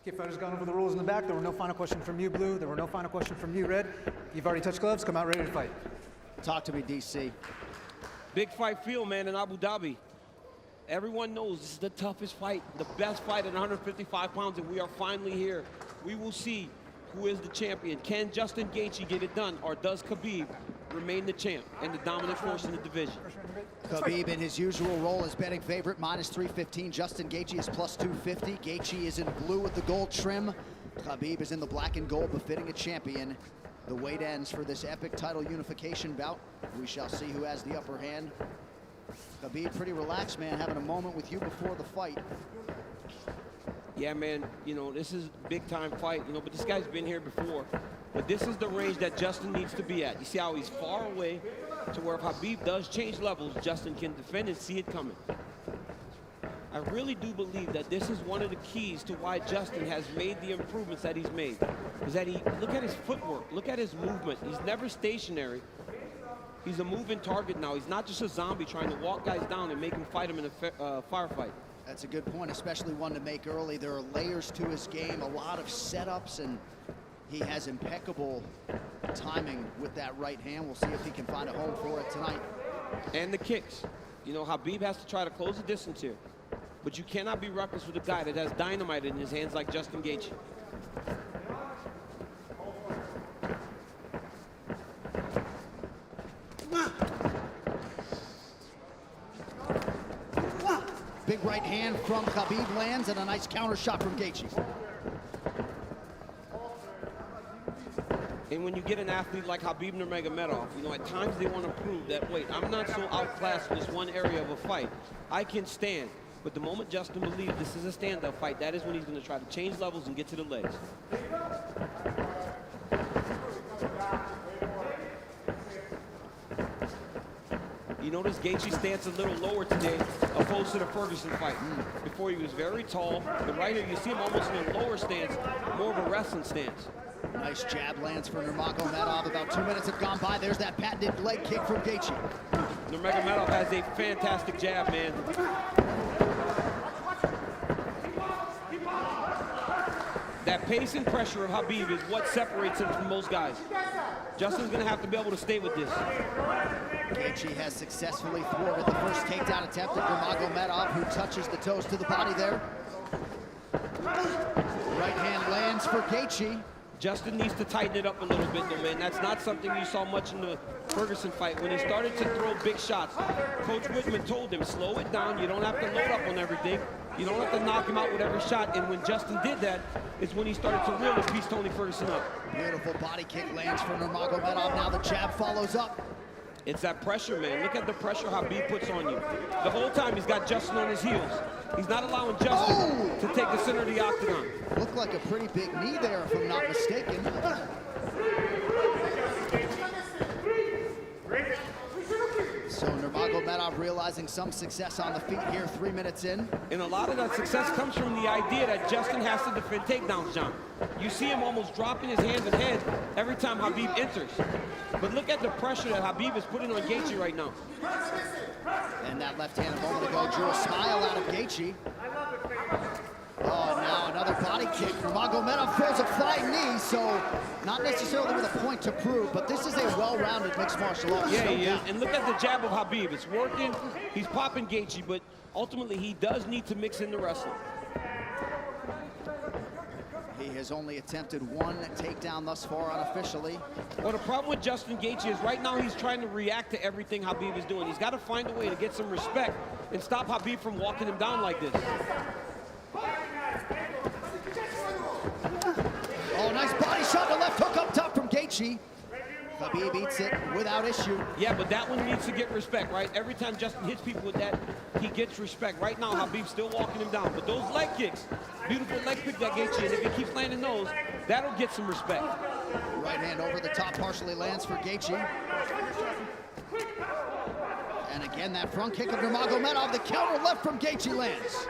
Okay, fighters gone over the rules in the back. There were no final questions from you, Blue. There were no final questions from you, Red. You've already touched gloves. Come out ready to fight. Talk to me, DC. Big fight field, man, in Abu Dhabi. Everyone knows this is the toughest fight, the best fight at 155 pounds, and we are finally here. We will see who is the champion. Can Justin Gaethje get it done, or does Khabib remain the champ and the dominant force in the division? Khabib, in his usual role as betting favorite, -315. Justin Gaethje is +250. Gaethje is in blue with the gold trim. Khabib is in the black and gold, befitting a champion. The wait ends for this epic title unification bout. We shall see who has the upper hand. Khabib, pretty relaxed, man, having a moment with you before the fight. Yeah, man, you know, this is a big-time fight, you know, but this guy's been here before. But this is the range that Justin needs to be at. You see how he's far away to where if Khabib does change levels, Justin can defend and see it coming. I really do believe that this is one of the keys to why Justin has made the improvements that he's made. Is that look at his footwork, look at his movement. He's never stationary. He's a moving target now. He's not just a zombie trying to walk guys down and make them fight him in a firefight. That's a good point, especially one to make early. There are layers to his game, a lot of setups, and he has impeccable timing with that right hand. We'll see if he can find a home for it tonight. And the kicks. You know, Khabib has to try to close the distance here. But you cannot be reckless with a guy that has dynamite in his hands like Justin Gaethje. Big right hand from Khabib lands, and a nice counter shot from Gaethje. And when you get an athlete like Khabib Nurmagomedov, you know, at times they want to prove that, wait, I'm not so outclassed in this one area of a fight. I can stand. But the moment Justin believes this is a stand-up fight, that is when he's going to try to change levels and get to the legs. You notice Gaethje stands a little lower today, opposed to the Ferguson fight. Before he was very tall, but right here you see him almost in a lower stance, more of a wrestling stance. Nice jab lands for Nurmagomedov. About 2 minutes have gone by. There's that patented leg kick from Gaethje. Nurmagomedov has a fantastic jab, man. That pace and pressure of Khabib is what separates him from most guys. Justin's going to have to be able to stay with this. Gaethje has successfully thwarted the first takedown attempt of Nurmagomedov, who touches the toes to the body there. Right hand lands for Gaethje. Justin needs to tighten it up a little bit, though, man. That's not something you saw much in the Ferguson fight. When he started to throw big shots, Coach Whitman told him, slow it down. You don't have to load up on everything. You don't have to knock him out with every shot. And when Justin did that, it's when he started to really piece Tony Ferguson up. Beautiful body kick lands for Nurmagomedov. Now the jab follows up. It's that pressure, man. Look at the pressure Khabib puts on you. The whole time he's got Justin on his heels. He's not allowing Justin to take the center of the octagon. Looked like a pretty big knee there, if I'm not mistaken. So Nurmagomedov realizing some success on the feet here, 3 minutes in. And a lot of that success comes from the idea that Justin has to defend takedowns, John. You see him almost dropping his hands and head every time Khabib enters. But look at the pressure that Khabib is putting on Gaethje right now. And that left hand a moment ago drew a smile out of Gaethje. Oh, now another body kick. Nurmagomedov throws a flying knee, so not necessarily with a point to prove, but this is a well-rounded mixed martial arts. Yeah, he is. And look at the jab of Khabib. It's working. He's popping Gaethje, but ultimately he does need to mix in the wrestling. He has only attempted one takedown thus far unofficially. Well, the problem with Justin Gaethje is right now he's trying to react to everything Khabib is doing. He's got to find a way to get some respect and stop Khabib from walking him down like this. Oh, nice body shot, the left hook up top from Gaethje. Khabib eats it without issue. Yeah, but that one needs to get respect, right? Every time Justin hits people with that, he gets respect. Right now, Khabib's still walking him down. But those leg kicks, beautiful leg kick that Gaethje, and if he keeps landing those, that'll get some respect. Right hand over the top partially lands for Gaethje. And again, that front kick of Nurmagomedov, the counter left from Gaethje lands.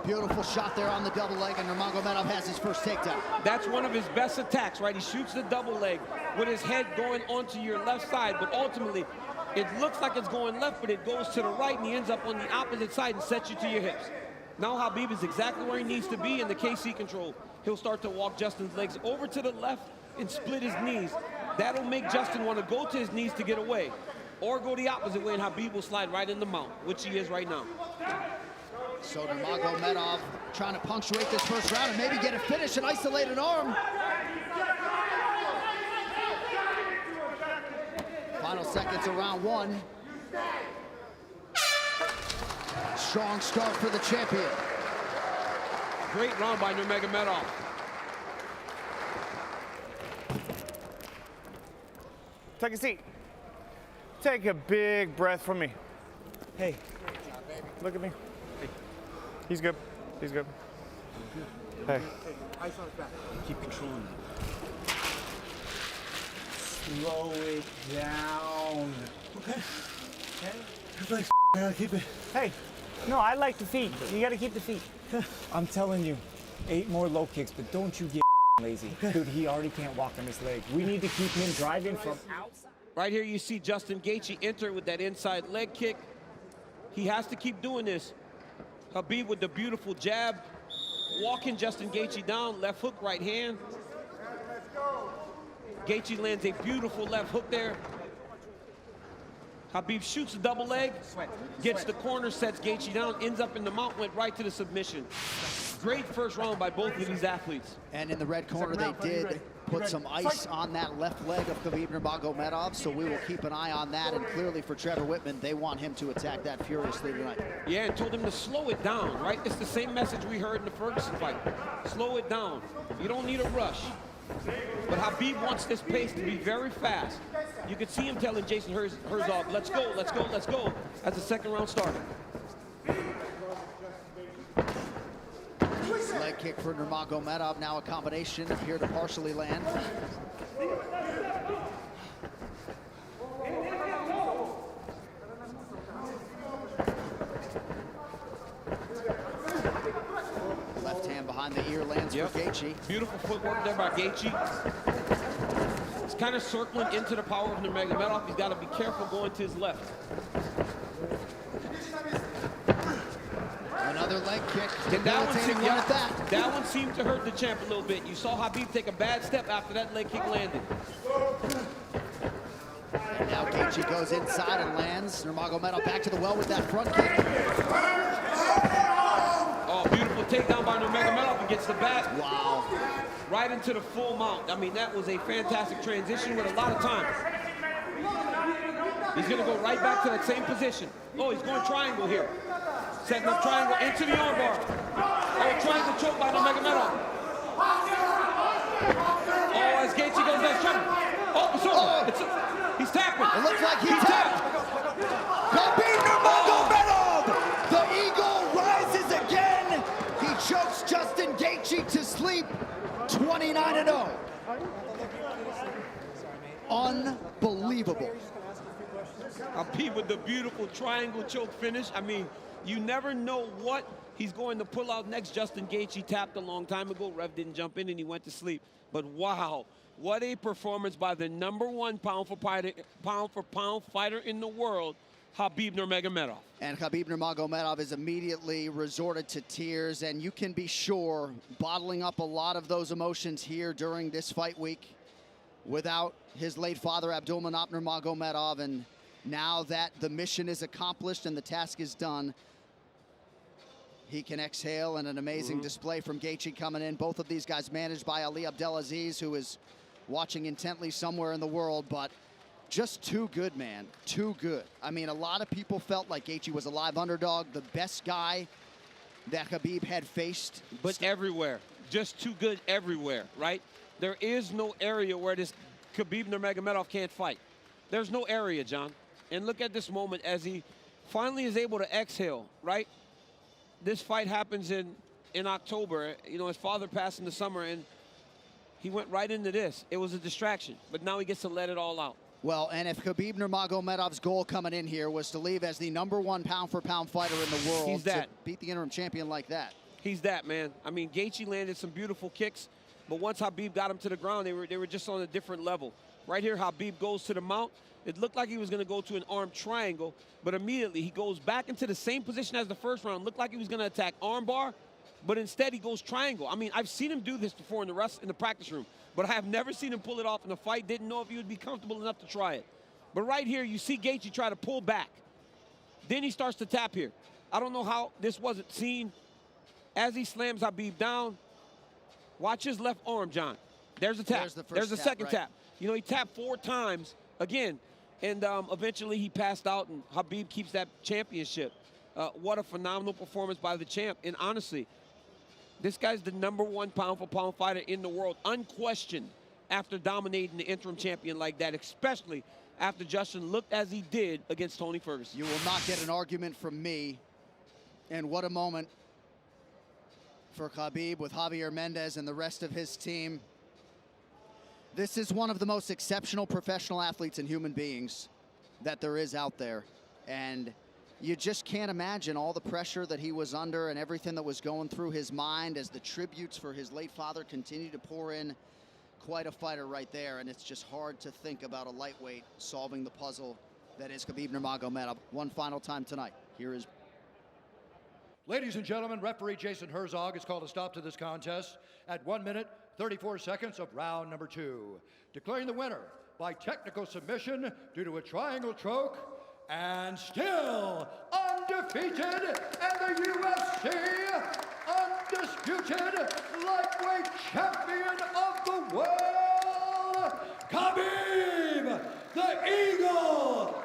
Beautiful shot there on the double leg, and Nurmagomedov has his first takedown. That's one of his best attacks, right? He shoots the double leg with his head going onto your left side, but ultimately, it looks like it's going left, but it goes to the right, and he ends up on the opposite side and sets you to your hips. Now Khabib is exactly where he needs to be in the KC control. He'll start to walk Justin's legs over to the left and split his knees. That'll make Justin want to go to his knees to get away, or go the opposite way, and Khabib will slide right in the mount, which he is right now. So Nurmagomedov trying to punctuate this first round and maybe get a finish, an isolated arm. Final seconds of round one. Strong start for the champion. Great round by Nurmagomedov. Take a seat. Take a big breath from me. Hey, look at me. He's good. He's good. Hey. Ice on his back. Keep controlling it. Slow it down. Okay. Okay? Relax, gotta keep it. Hey. No, I like the feet. You gotta keep the feet. I'm telling you, 8 more low kicks, but don't you get lazy. Dude, he already can't walk on his leg. We need to keep him driving from outside. Right here you see Justin Gaethje enter with that inside leg kick. He has to keep doing this. Khabib with the beautiful jab, walking Justin Gaethje down, left hook, right hand. Gaethje lands a beautiful left hook there. Khabib shoots a double leg, gets the corner, sets Gaethje down, ends up in the mount, went right to the submission. Great first round by both of these athletes. And in the red corner, they did put some ice on that left leg of Khabib Nurmagomedov, so we will keep an eye on that. And clearly for Trevor Whitman, they want him to attack that furiously tonight. Yeah, and told him to slow it down, right? It's the same message we heard in the Ferguson fight. Slow it down. You don't need a rush. But Khabib wants this pace to be very fast. You could see him telling Jason Herzog, let's go, let's go, let's go, as the second round started. Leg kick for Nurmagomedov, now a combination, appear to partially land. Left hand behind the ear lands for Gaethje. Beautiful footwork there by Gaethje. He's kind of circling into the power of Nurmagomedov. He's got to be careful going to his left. Another leg kick. That one seemed to hurt the champ a little bit. You saw Khabib take a bad step after that leg kick landed. And now Gaethje goes inside and lands. Nurmagomedov back to the well with that front kick. Oh, beautiful takedown by Nurmagomedov and gets the back. Wow. Right into the full mount. I mean, that was a fantastic transition with a lot of time. He's gonna go right back to that same position. Oh, he's going triangle here. Setting up triangle into the armbar. Oh, triangle choke by Nurmagomedov. Oh, as Gaethje goes down, trouble. Oh, it's over. He's tapping. It looks like he tapped. Khabib Nurmagomedov! The eagle rises again. He chokes Justin Gaethje to sleep. 29-0. Unbelievable. Khabib with the beautiful triangle choke finish. I mean, you never know what he's going to pull out next. Justin Gaethje tapped a long time ago. Rev didn't jump in and he went to sleep. But wow, what a performance by the #1 pound-for-pound fighter in the world, Khabib Nurmagomedov. And Khabib Nurmagomedov is immediately resorted to tears, and you can be sure bottling up a lot of those emotions here during this fight week without his late father, Abdulmanap Nurmagomedov. And now that the mission is accomplished and the task is done, he can exhale, and an amazing display from Gaethje coming in. Both of these guys managed by Ali Abdelaziz, who is watching intently somewhere in the world, but just too good, man, too good. I mean, a lot of people felt like Gaethje was a live underdog, the best guy that Khabib had faced. But everywhere, just too good everywhere, right? There is no area where this Khabib Nurmagomedov can't fight. There's no area, John. And look at this moment as he finally is able to exhale, right? This fight happens in October. You know, his father passed in the summer, and he went right into this. It was a distraction, but now he gets to let it all out. Well, and if Khabib Nurmagomedov's goal coming in here was to leave as the #1 pound-for-pound fighter in the world, He's that. to beat the interim champion like that. He's that, man. I mean, Gaethje landed some beautiful kicks, but once Khabib got him to the ground, they were just on a different level. Right here, Khabib goes to the mount. It looked like he was going to go to an arm triangle, but immediately he goes back into the same position as the first round. Looked like he was going to attack armbar, but instead he goes triangle. I mean, I've seen him do this before in the practice room, but I have never seen him pull it off in a fight. Didn't know if he would be comfortable enough to try it. But right here, you see Gaethje try to pull back. Then he starts to tap here. I don't know how this wasn't seen. As he slams Khabib down, watch his left arm, John. There's a tap. There's the second tap. You know, he tapped 4 times again, and eventually he passed out, and Khabib keeps that championship. What a phenomenal performance by the champ. And honestly, this guy's the #1 pound-for-pound fighter in the world, unquestioned, after dominating the interim champion like that, especially after Justin looked as he did against Tony Ferguson. You will not get an argument from me. And what a moment for Khabib with Javier Mendez and the rest of his team. This is one of the most exceptional professional athletes and human beings that there is out there. And you just can't imagine all the pressure that he was under and everything that was going through his mind as the tributes for his late father continue to pour in. Quite a fighter right there, and it's just hard to think about a lightweight solving the puzzle that is Khabib Nurmagomedov. One final time tonight. Here is... Ladies and gentlemen, referee Jason Herzog has called a stop to this contest at 1 minute, 34 seconds of round number 2. Declaring the winner by technical submission due to a triangle choke, and still undefeated, and the UFC undisputed lightweight champion of the world, Khabib, the Eagle